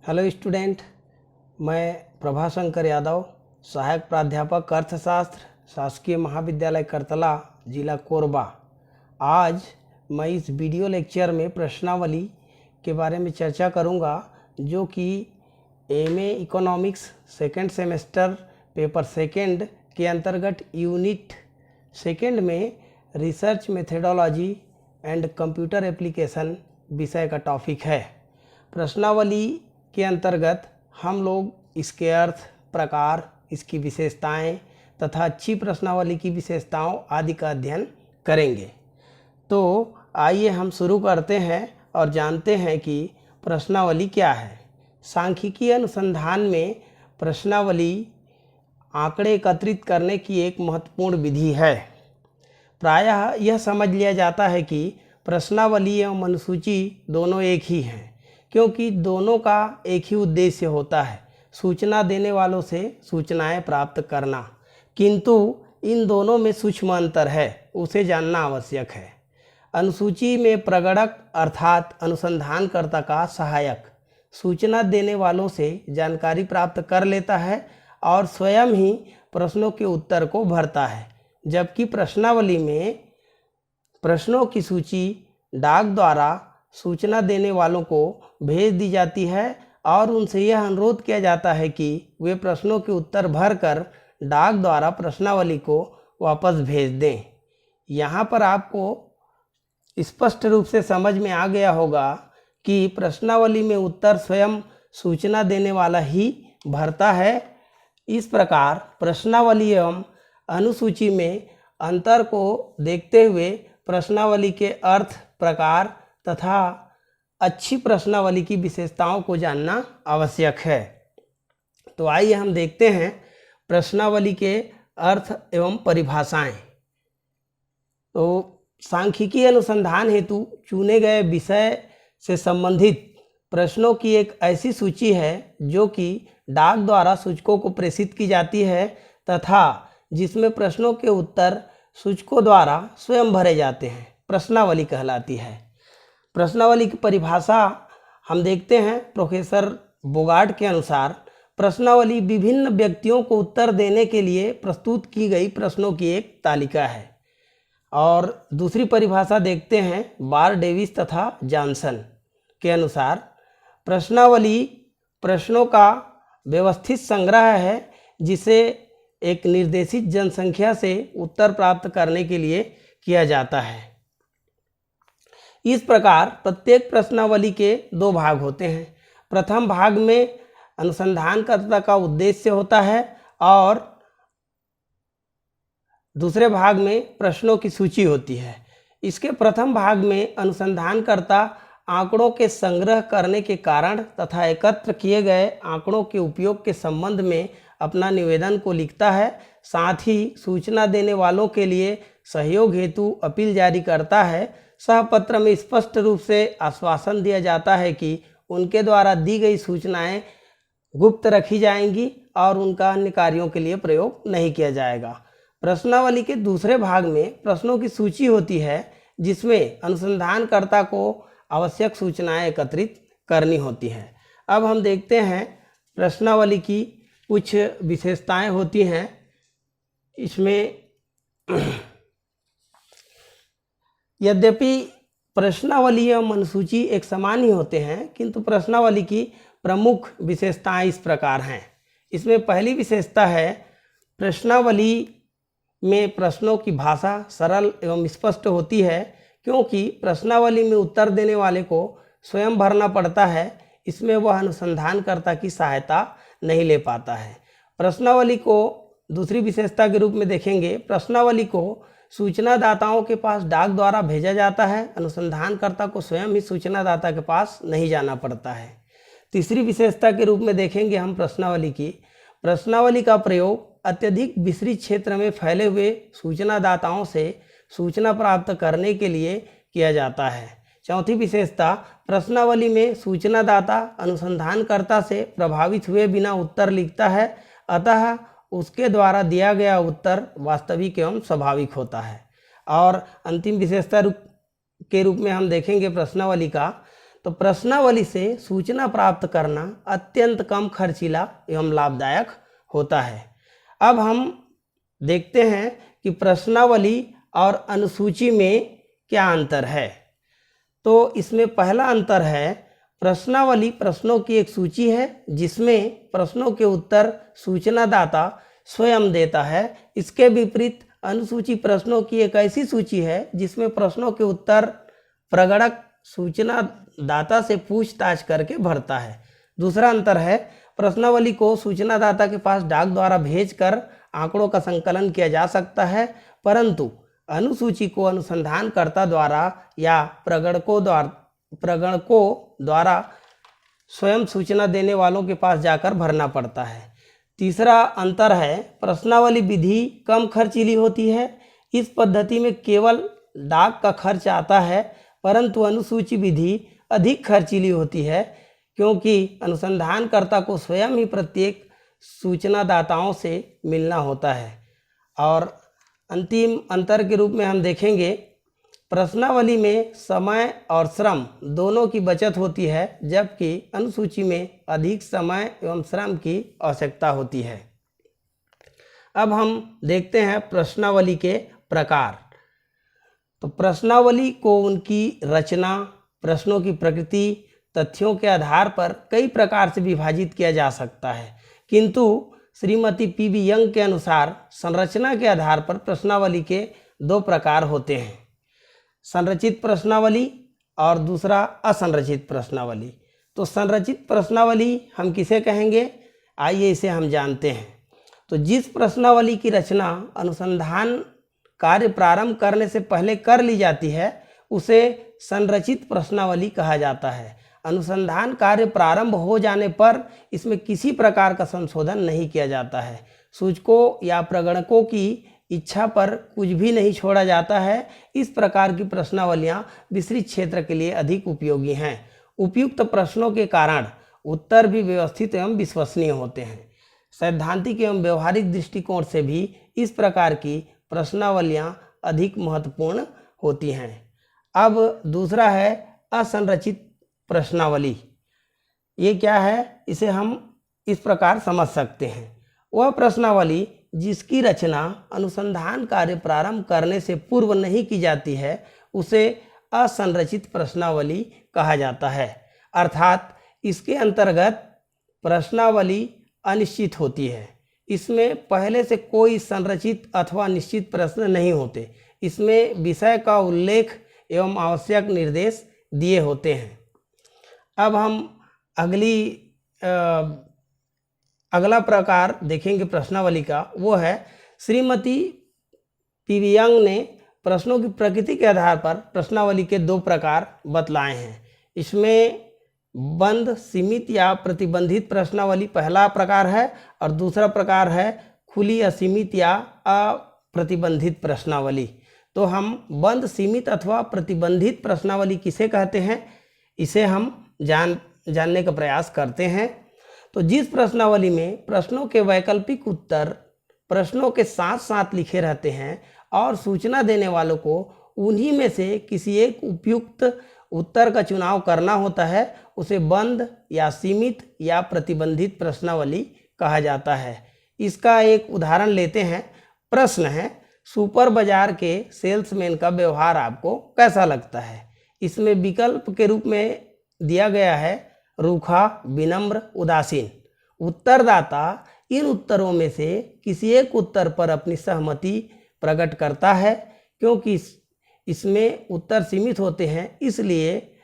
Hello student, मैं प्रभाशंकर यादव, सहायक प्राध्यापक अर्थशास्त्र, शासकीय महाविद्यालय करतला, जिला कोरबा। आज मैं इस वीडियो लेक्चर में प्रश्नावली के बारे में चर्चा करूंगा, जो कि MA economics second semester paper second के अंतर्गत यूनिट सेकेंड में research methodology and computer application विषय का टॉपिक है। प्रश्नावली के अंतर्गत हम लोग इसके अर्थ, प्रकार, इसकी विशेषताएं तथा अच्छी प्रश्नावली की विशेषताओं आदि का अध्ययन करेंगे। तो आइए हम शुरू करते हैं और जानते हैं कि प्रश्नावली क्या है। सांख्यिकीय अनुसंधान में प्रश्नावली आंकड़े एकत्रित करने की एक महत्वपूर्ण विधि है। प्रायः यह समझ लिया जाता है कि प्रश्नावली एवं अनुसूची दोनों एक ही हैं, क्योंकि दोनों का एक ही उद्देश्य होता है, सूचना देने वालों से सूचनाएं प्राप्त करना। किंतु इन दोनों में सूक्ष्म अंतर है, उसे जानना आवश्यक है। अनुसूची में प्रगणक अर्थात अनुसंधानकर्ता का सहायक सूचना देने वालों से जानकारी प्राप्त कर लेता है और स्वयं ही प्रश्नों के उत्तर को भरता है, जबकि प्रश्नावली में प्रश्नों की सूची डाक द्वारा सूचना देने वालों को भेज दी जाती है और उनसे यह अनुरोध किया जाता है कि वे प्रश्नों के उत्तर भरकर डाक द्वारा प्रश्नावली को वापस भेज दें। यहाँ पर आपको स्पष्ट रूप से समझ में आ गया होगा कि प्रश्नावली में उत्तर स्वयं सूचना देने वाला ही भरता है। इस प्रकार प्रश्नावली एवं अनुसूची में अंतर को देखते हुए प्रश्नावली के अर्थ, प्रकार तथा अच्छी प्रश्नावली की विशेषताओं को जानना आवश्यक है। तो आइए हम देखते हैं प्रश्नावली के अर्थ एवं परिभाषाएं। तो सांख्यिकीय अनुसंधान हेतु चुने गए विषय से संबंधित प्रश्नों की एक ऐसी सूची है जो कि डाक द्वारा सूचकों को प्रेषित की जाती है तथा जिसमें प्रश्नों के उत्तर सूचकों द्वारा स्वयं भरे जाते हैं, प्रश्नावली कहलाती है। प्रश्नावली की परिभाषा हम देखते हैं प्रोफेसर बोगार्ड के अनुसार, प्रश्नावली विभिन्न व्यक्तियों को उत्तर देने के लिए प्रस्तुत की गई प्रश्नों की एक तालिका है। और दूसरी परिभाषा देखते हैं बार, डेविस तथा जॉनसन के अनुसार, प्रश्नावली प्रश्नों का व्यवस्थित संग्रह है जिसे एक निर्देशित जनसंख्या से उत्तर प्राप्त करने के लिए किया जाता है। इस प्रकार प्रत्येक प्रश्नावली के दो भाग होते हैं। प्रथम भाग में अनुसंधानकर्ता का उद्देश्य होता है और दूसरे भाग में प्रश्नों की सूची होती है। इसके प्रथम भाग में अनुसंधानकर्ता आंकड़ों के संग्रह करने के कारण तथा एकत्र किए गए आंकड़ों के उपयोग के संबंध में अपना निवेदन को लिखता है। साथ ही सूचना देने वालों के लिए सहयोग हेतु अपील जारी करता है। सहपत्र में स्पष्ट रूप से आश्वासन दिया जाता है कि उनके द्वारा दी गई सूचनाएं गुप्त रखी जाएंगी और उनका अन्य कार्यों के लिए प्रयोग नहीं किया जाएगा। प्रश्नावली के दूसरे भाग में प्रश्नों की सूची होती है जिसमें अनुसंधानकर्ता को आवश्यक सूचनाएं एकत्रित करनी होती हैं। अब हम देखते हैं प्रश्नावली की कुछ विशेषताएं होती हैं। इसमें यद्यपि प्रश्नावली एवं अनुसूची एक समान ही होते हैं, किंतु प्रश्नावली की प्रमुख विशेषताएं इस प्रकार हैं। इसमें पहली विशेषता है, प्रश्नावली में प्रश्नों की भाषा सरल एवं स्पष्ट होती है, क्योंकि प्रश्नावली में उत्तर देने वाले को स्वयं भरना पड़ता है। इसमें वह अनुसंधानकर्ता की सहायता नहीं ले पाता है। प्रश्नावली को दूसरी विशेषता के रूप में देखेंगे, प्रश्नावली को सूचनादाताओं के पास डाक द्वारा भेजा जाता है। अनुसंधानकर्ता को स्वयं ही सूचनादाता के पास नहीं जाना पड़ता है। तीसरी विशेषता के रूप में देखेंगे हम प्रश्नावली का प्रयोग अत्यधिक विस्तृत क्षेत्र में फैले हुए सूचनादाताओं से सूचना प्राप्त करने के लिए किया जाता है। चौथी विशेषता, प्रश्नावली में सूचनादाता अनुसंधानकर्ता से प्रभावित हुए बिना उत्तर लिखता है, अतः उसके द्वारा दिया गया उत्तर वास्तविक एवं स्वाभाविक होता है। और अंतिम विशेषता के रूप में हम देखेंगे प्रश्नावली का, तो प्रश्नावली से सूचना प्राप्त करना अत्यंत कम खर्चीला एवं लाभदायक होता है। अब हम देखते हैं कि प्रश्नावली और अनुसूची में क्या अंतर है। तो इसमें पहला अंतर है, प्रश्नावली प्रश्नों की एक सूची है जिसमें प्रश्नों के उत्तर सूचनादाता स्वयं देता है। इसके विपरीत अनुसूची प्रश्नों की एक ऐसी सूची है जिसमें प्रश्नों के उत्तर प्रगणक सूचनादाता से पूछताछ करके भरता है। दूसरा अंतर है, प्रश्नावली को सूचनादाता के पास डाक द्वारा भेजकर आंकड़ों का संकलन किया जा सकता है, परंतु अनुसूची को अनुसंधानकर्ता द्वारा या प्रगणकों द्वारा स्वयं सूचना देने वालों के पास जाकर भरना पड़ता है। तीसरा अंतर है, प्रश्नावली विधि कम खर्चीली होती है। इस पद्धति में केवल डाक का खर्च आता है, परंतु अनुसूची विधि अधिक खर्चीली होती है क्योंकि अनुसंधानकर्ता को स्वयं ही प्रत्येक सूचनादाताओं से मिलना होता है। और अंतिम अंतर के रूप में हम देखेंगे, प्रश्नावली में समय और श्रम दोनों की बचत होती है, जबकि अनुसूची में अधिक समय एवं श्रम की आवश्यकता होती है। अब हम देखते हैं प्रश्नावली के प्रकार। तो प्रश्नावली को उनकी रचना, प्रश्नों की प्रकृति, तथ्यों के आधार पर कई प्रकार से विभाजित किया जा सकता है, किंतु श्रीमती पी.बी. यंग के अनुसार संरचना के आधार पर प्रश्नावली के दो प्रकार होते हैं, संरचित प्रश्नावली और दूसरा असंरचित प्रश्नावली। तो संरचित प्रश्नावली हम किसे कहेंगे, आइए इसे हम जानते हैं। तो जिस प्रश्नावली की रचना अनुसंधान कार्य प्रारंभ करने से पहले कर ली जाती है उसे संरचित प्रश्नावली कहा जाता है। अनुसंधान कार्य प्रारंभ हो जाने पर इसमें किसी प्रकार का संशोधन नहीं किया जाता है। सूचकों या प्रगणकों की इच्छा पर कुछ भी नहीं छोड़ा जाता है। इस प्रकार की प्रश्नावलियाँ विस्तृत क्षेत्र के लिए अधिक उपयोगी हैं। उपयुक्त प्रश्नों के कारण उत्तर भी व्यवस्थित एवं विश्वसनीय होते हैं। सैद्धांतिक एवं व्यवहारिक दृष्टिकोण से भी इस प्रकार की प्रश्नावलियाँ अधिक महत्वपूर्ण होती हैं। अब दूसरा है असंरचित प्रश्नावली। ये क्या है, इसे हम इस प्रकार समझ सकते हैं। वह प्रश्नावली जिसकी रचना अनुसंधान कार्य प्रारंभ करने से पूर्व नहीं की जाती है उसे असंरचित प्रश्नावली कहा जाता है। अर्थात इसके अंतर्गत प्रश्नावली अनिश्चित होती है। इसमें पहले से कोई संरचित अथवा निश्चित प्रश्न नहीं होते। इसमें विषय का उल्लेख एवं आवश्यक निर्देश दिए होते हैं। अब हम अगला प्रकार देखेंगे प्रश्नावली का, वो है श्रीमती पी.बी. यंग ने प्रश्नों की प्रकृति के आधार पर प्रश्नावली के दो प्रकार बतलाए हैं। इसमें बंद, सीमित या प्रतिबंधित प्रश्नावली पहला प्रकार है और दूसरा प्रकार है खुली, असीमित या अप्रतिबंधित प्रश्नावली। तो हम बंद, सीमित अथवा प्रतिबंधित प्रश्नावली किसे कहते हैं, इसे हम जानने का प्रयास करते हैं। तो जिस प्रश्नावली में प्रश्नों के वैकल्पिक उत्तर प्रश्नों के साथ साथ लिखे रहते हैं और सूचना देने वालों को उन्हीं में से किसी एक उपयुक्त उत्तर का चुनाव करना होता है, उसे बंद या सीमित या प्रतिबंधित प्रश्नावली कहा जाता है। इसका एक उदाहरण लेते हैं। प्रश्न है, सुपर बाजार के सेल्समैन का व्यवहार आपको कैसा लगता है। इसमें विकल्प के रूप में दिया गया है रूखा, विनम्र, उदासीन। उत्तरदाता इन उत्तरों में से किसी एक उत्तर पर अपनी सहमति प्रकट करता है। क्योंकि इसमें उत्तर सीमित होते हैं इसलिए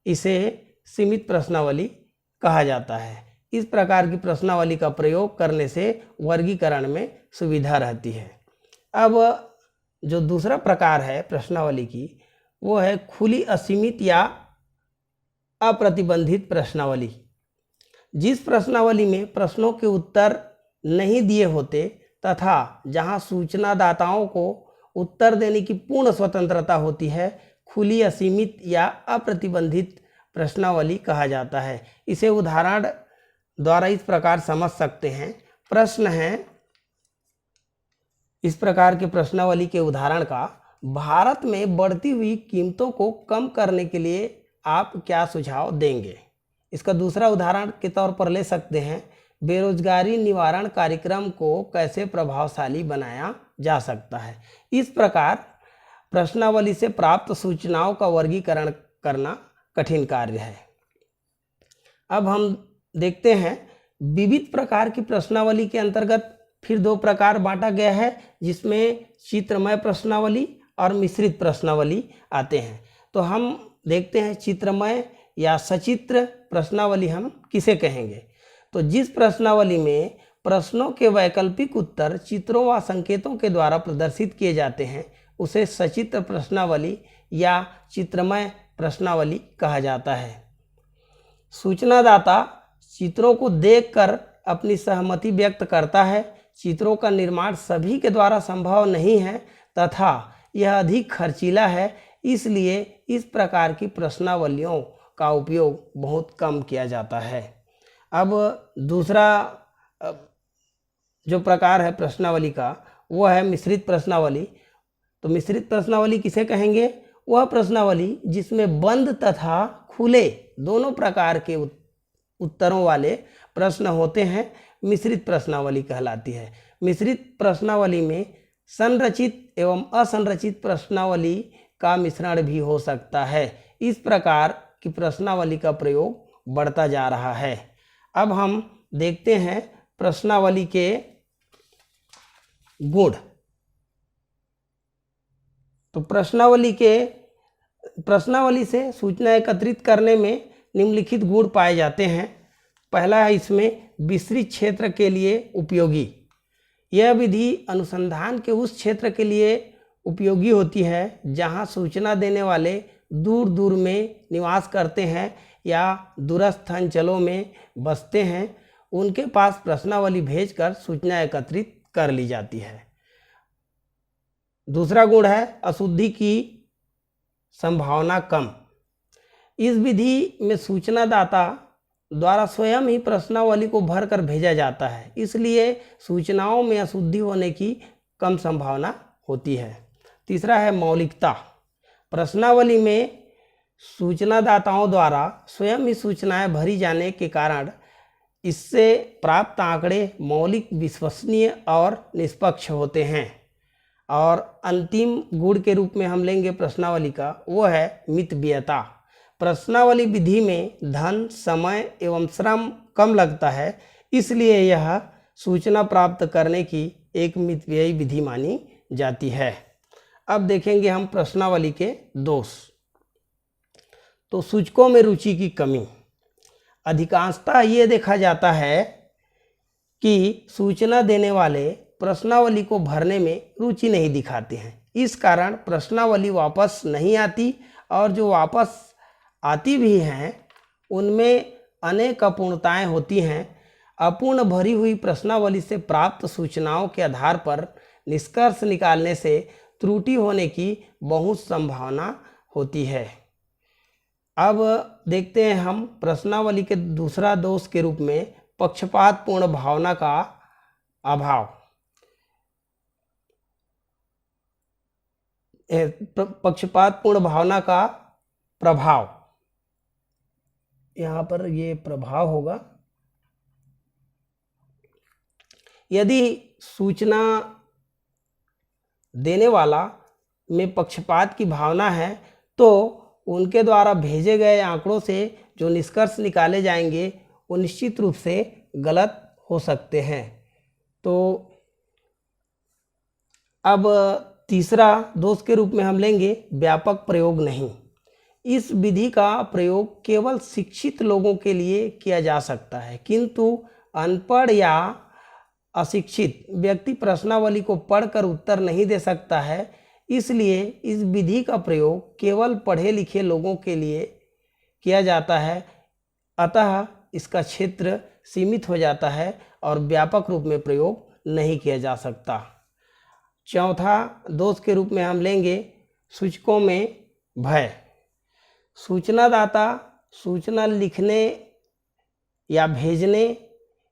इसे सीमित प्रश्नावली कहा जाता है। इस प्रकार की प्रश्नावली का प्रयोग करने से वर्गीकरण में सुविधा रहती है। अब जो दूसरा प्रकार है प्रश्नावली की वो है खुली, असीमित या अप्रतिबंधित प्रश्नावली। जिस प्रश्नावली में प्रश्नों के उत्तर नहीं दिए होते तथा जहां सूचनादाताओं को उत्तर देने की पूर्ण स्वतंत्रता होती है, खुली, असीमित या अप्रतिबंधित प्रश्नावली कहा जाता है। इसे उदाहरण द्वारा इस प्रकार समझ सकते हैं। प्रश्न है इस प्रकार के प्रश्नावली के उदाहरण का, भारत में बढ़ती हुई कीमतों को कम करने के लिए आप क्या सुझाव देंगे। इसका दूसरा उदाहरण के तौर पर ले सकते हैं, बेरोजगारी निवारण कार्यक्रम को कैसे प्रभावशाली बनाया जा सकता है। इस प्रकार प्रश्नावली से प्राप्त सूचनाओं का वर्गीकरण करना कठिन कार्य है। अब हम देखते हैं विविध प्रकार की प्रश्नावली के अंतर्गत फिर दो प्रकार बांटा गया है, जिसमें चित्रमय प्रश्नावली और मिश्रित प्रश्नावली आते हैं। तो हम देखते हैं चित्रमय या सचित्र प्रश्नावली हम किसे कहेंगे। तो जिस प्रश्नावली में प्रश्नों के वैकल्पिक उत्तर चित्रों व संकेतों के द्वारा प्रदर्शित किए जाते हैं उसे सचित्र प्रश्नावली या चित्रमय प्रश्नावली कहा जाता है। सूचनादाता चित्रों को देखकर अपनी सहमति व्यक्त करता है। चित्रों का निर्माण सभी के द्वारा संभव नहीं है तथा यह अधिक खर्चीला है, इसलिए इस प्रकार की प्रश्नावलियों का उपयोग बहुत कम किया जाता है। अब दूसरा जो प्रकार है प्रश्नावली का वह है मिश्रित प्रश्नावली। तो मिश्रित प्रश्नावली किसे कहेंगे? वह प्रश्नावली जिसमें बंद तथा खुले दोनों प्रकार के उत्तरों वाले प्रश्न होते हैं, मिश्रित प्रश्नावली कहलाती है। मिश्रित प्रश्नावली में संरचित एवं असंरचित प्रश्नावली का मिश्रण भी हो सकता है। इस प्रकार की प्रश्नावली का प्रयोग बढ़ता जा रहा है। अब हम देखते हैं प्रश्नावली के गुण। तो प्रश्नावली से सूचना एकत्रित करने में निम्नलिखित गुण पाए जाते हैं। पहला है इसमें विस्तृत क्षेत्र के लिए उपयोगी। यह विधि अनुसंधान के उस क्षेत्र के लिए उपयोगी होती है जहां सूचना देने वाले दूर दूर में निवास करते हैं या दूरस्थ अंचलों में बसते हैं। उनके पास प्रश्नावली भेजकर सूचना एकत्रित कर ली जाती है। दूसरा गुण है अशुद्धि की संभावना कम। इस विधि में सूचनादाता द्वारा स्वयं ही प्रश्नावली को भरकर भेजा जाता है, इसलिए सूचनाओं में अशुद्धि होने की कम संभावना होती है। तीसरा है मौलिकता। प्रश्नावली में सूचनादाताओं द्वारा स्वयं ही सूचनाएं भरी जाने के कारण इससे प्राप्त आंकड़े मौलिक, विश्वसनीय और निष्पक्ष होते हैं। और अंतिम गुण के रूप में हम लेंगे प्रश्नावली का, वो है मितव्ययता। प्रश्नावली विधि में धन, समय एवं श्रम कम लगता है, इसलिए यह सूचना प्राप्त करने की एक मितव्ययी विधि मानी जाती है। अब देखेंगे हम प्रश्नावली के दोष। तो सूचकों में रुचि की कमी। अधिकांशतः ये देखा जाता है कि सूचना देने वाले प्रश्नावली को भरने में रुचि नहीं दिखाते हैं। इस कारण प्रश्नावली वापस नहीं आती और जो वापस आती भी हैं उनमें अनेक अपूर्णताएं होती हैं। अपूर्ण भरी हुई प्रश्नावली से प्राप्त सूचनाओं के आधार पर निष्कर्ष निकालने से त्रुटि होने की बहुत संभावना होती है। अब देखते हैं हम प्रश्नावली के दूसरा दोष के रूप में पक्षपातपूर्ण भावना का अभाव। पक्षपातपूर्ण भावना का प्रभाव, यहाँ पर ये प्रभाव होगा। यदि सूचना देने वाला में पक्षपात की भावना है तो उनके द्वारा भेजे गए आंकड़ों से जो निष्कर्ष निकाले जाएंगे वो निश्चित रूप से गलत हो सकते हैं। तो अब तीसरा दोष के रूप में हम लेंगे व्यापक प्रयोग नहीं। इस विधि का प्रयोग केवल शिक्षित लोगों के लिए किया जा सकता है, किंतु अनपढ़ या अशिक्षित व्यक्ति प्रश्नावली को पढ़कर उत्तर नहीं दे सकता है। इसलिए इस विधि का प्रयोग केवल पढ़े लिखे लोगों के लिए किया जाता है, अतः इसका क्षेत्र सीमित हो जाता है और व्यापक रूप में प्रयोग नहीं किया जा सकता। चौथा दोष के रूप में हम लेंगे सूचकों में भय। सूचनादाता सूचना लिखने या भेजने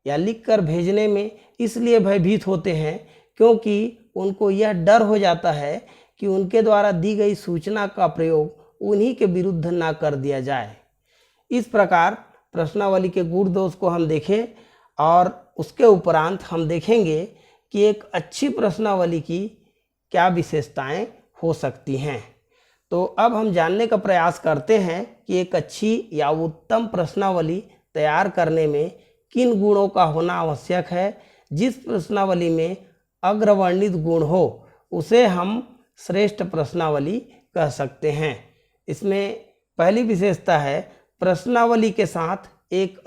या लिखकर भेजने में इसलिए भयभीत होते हैं क्योंकि उनको यह डर हो जाता है कि उनके द्वारा दी गई सूचना का प्रयोग उन्हीं के विरुद्ध ना कर दिया जाए। इस प्रकार प्रश्नावली के गुण दोष को हम देखें और उसके उपरांत हम देखेंगे कि एक अच्छी प्रश्नावली की क्या विशेषताएं हो सकती हैं। तो अब हम जानने का प्रयास करते हैं कि एक अच्छी या उत्तम प्रश्नावली तैयार करने में किन गुणों का होना आवश्यक है। जिस प्रश्नावली में अग्रवर्णित गुण हो उसे हम श्रेष्ठ प्रश्नावली कह सकते हैं। इसमें पहली विशेषता है प्रश्नावली के साथ एक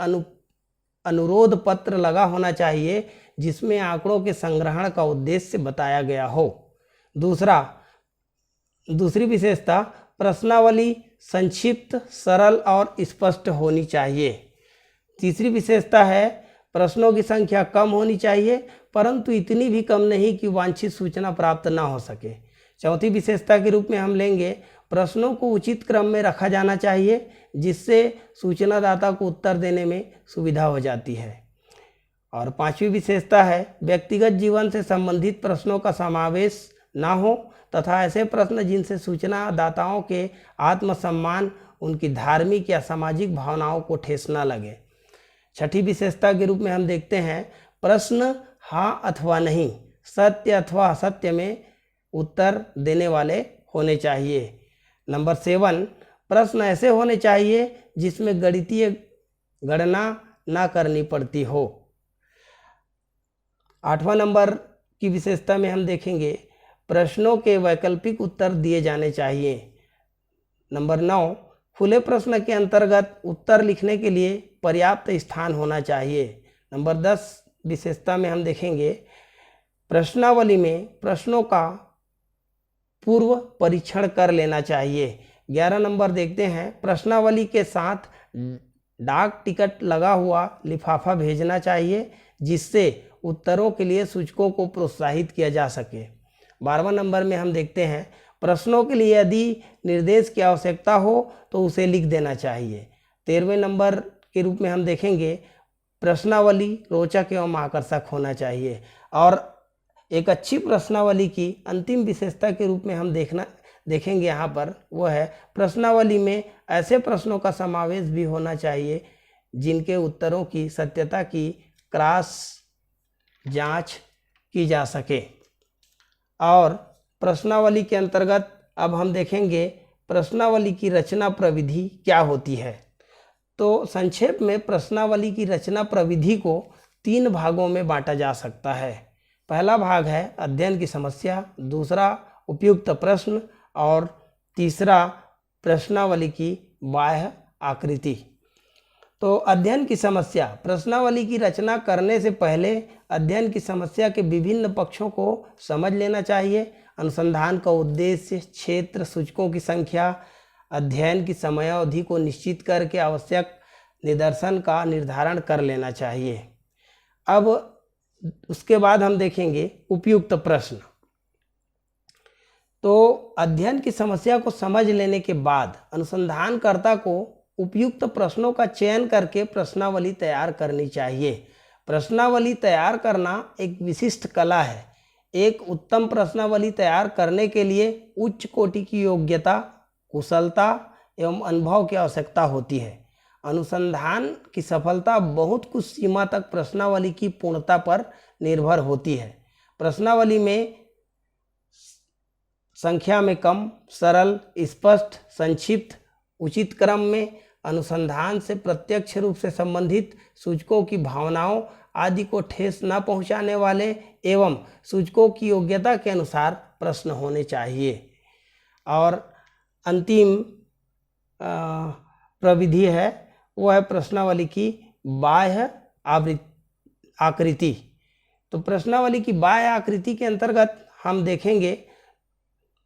अनुरोध पत्र लगा होना चाहिए जिसमें आंकड़ों के संग्रहण का उद्देश्य बताया गया हो। दूसरी विशेषता प्रश्नावली संक्षिप्त, सरल और स्पष्ट होनी चाहिए। तीसरी विशेषता है प्रश्नों की संख्या कम होनी चाहिए परंतु इतनी भी कम नहीं कि वांछित सूचना प्राप्त ना हो सके। चौथी विशेषता के रूप में हम लेंगे प्रश्नों को उचित क्रम में रखा जाना चाहिए जिससे सूचनादाता को उत्तर देने में सुविधा हो जाती है। और पांचवी विशेषता है व्यक्तिगत जीवन से संबंधित प्रश्नों का समावेश ना हो तथा ऐसे प्रश्न जिनसे सूचनादाताओं के आत्मसम्मान, उनकी धार्मिक या सामाजिक भावनाओं को ठेस न लगे। छठी विशेषता के रूप में हम देखते हैं प्रश्न हाँ अथवा नहीं, सत्य अथवा असत्य में उत्तर देने वाले होने चाहिए। नंबर 7, प्रश्न ऐसे होने चाहिए जिसमें गणितीय गणना ना करनी पड़ती हो। 8वां नंबर की विशेषता में हम देखेंगे प्रश्नों के वैकल्पिक उत्तर दिए जाने चाहिए। नंबर 9, खुले प्रश्न के अंतर्गत उत्तर लिखने के लिए पर्याप्त स्थान होना चाहिए। नंबर 10 विशेषता में हम देखेंगे प्रश्नावली में प्रश्नों का पूर्व परीक्षण कर लेना चाहिए। 11 नंबर देखते हैं प्रश्नावली के साथ डाक टिकट लगा हुआ लिफाफा भेजना चाहिए जिससे उत्तरों के लिए सूचकों को प्रोत्साहित किया जा सके। 12वां नंबर में हम देखते हैं प्रश्नों के लिए यदि निर्देश की आवश्यकता हो तो उसे लिख देना चाहिए। 13वें नंबर के रूप में हम देखेंगे प्रश्नावली रोचक एवं आकर्षक होना चाहिए। और एक अच्छी प्रश्नावली की अंतिम विशेषता के रूप में हम देखेंगे यहाँ पर वो है प्रश्नावली में ऐसे प्रश्नों का समावेश भी होना चाहिए जिनके उत्तरों की सत्यता की क्रॉस जांच की जा सके। और प्रश्नावली के अंतर्गत अब हम देखेंगे प्रश्नावली की रचना प्रविधि क्या होती है। तो संक्षेप में प्रश्नावली की रचना प्रविधि को 3 भागों में बांटा जा सकता है। पहला भाग है अध्ययन की समस्या, दूसरा उपयुक्त प्रश्न और तीसरा प्रश्नावली की बाह्य आकृति। तो अध्ययन की समस्या, प्रश्नावली की रचना करने से पहले अध्ययन की समस्या के विभिन्न पक्षों को समझ लेना चाहिए। अनुसंधान का उद्देश्य, क्षेत्र, सूचकों की संख्या, अध्ययन की समयावधि को निश्चित करके आवश्यक निदर्शन का निर्धारण कर लेना चाहिए। अब उसके बाद हम देखेंगे उपयुक्त प्रश्न। तो अध्ययन की समस्या को समझ लेने के बाद अनुसंधानकर्ता को उपयुक्त प्रश्नों का चयन करके प्रश्नावली तैयार करनी चाहिए। प्रश्नावली तैयार करना एक विशिष्ट कला है। एक उत्तम प्रश्नावली तैयार करने के लिए उच्च कोटि की योग्यता, कुशलता एवं अनुभव की आवश्यकता होती है। अनुसंधान की सफलता बहुत कुछ सीमा तक प्रश्नावली की पूर्णता पर निर्भर होती है। प्रश्नावली में संख्या में कम, सरल, स्पष्ट, संक्षिप्त, उचित क्रम में, अनुसंधान से प्रत्यक्ष रूप से संबंधित, सूचकों की भावनाओं आदि को ठेस न पहुंचाने वाले एवं सूचकों की योग्यता के अनुसार प्रश्न होने चाहिए। और अंतिम प्रविधि है वो है प्रश्नावली की बाह्य आकृति। तो प्रश्नावली की बाह्य आकृति के अंतर्गत हम देखेंगे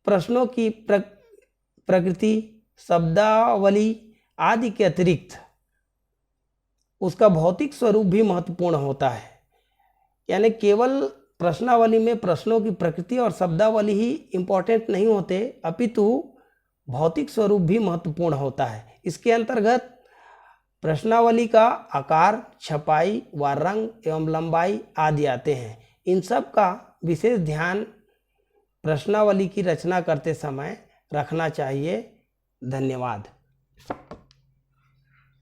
प्रश्नों की प्रकृति, शब्दावली आदि के अतिरिक्त उसका भौतिक स्वरूप भी महत्वपूर्ण होता है। यानी केवल प्रश्नावली में प्रश्नों की प्रकृति और शब्दावली ही इम्पोर्टेंट नहीं होते, अपितु भौतिक स्वरूप भी महत्वपूर्ण होता है। इसके अंतर्गत प्रश्नावली का आकार, छपाई व रंग एवं लंबाई आदि आते हैं। इन सब का विशेष ध्यान प्रश्नावली की रचना करते समय रखना चाहिए। धन्यवाद।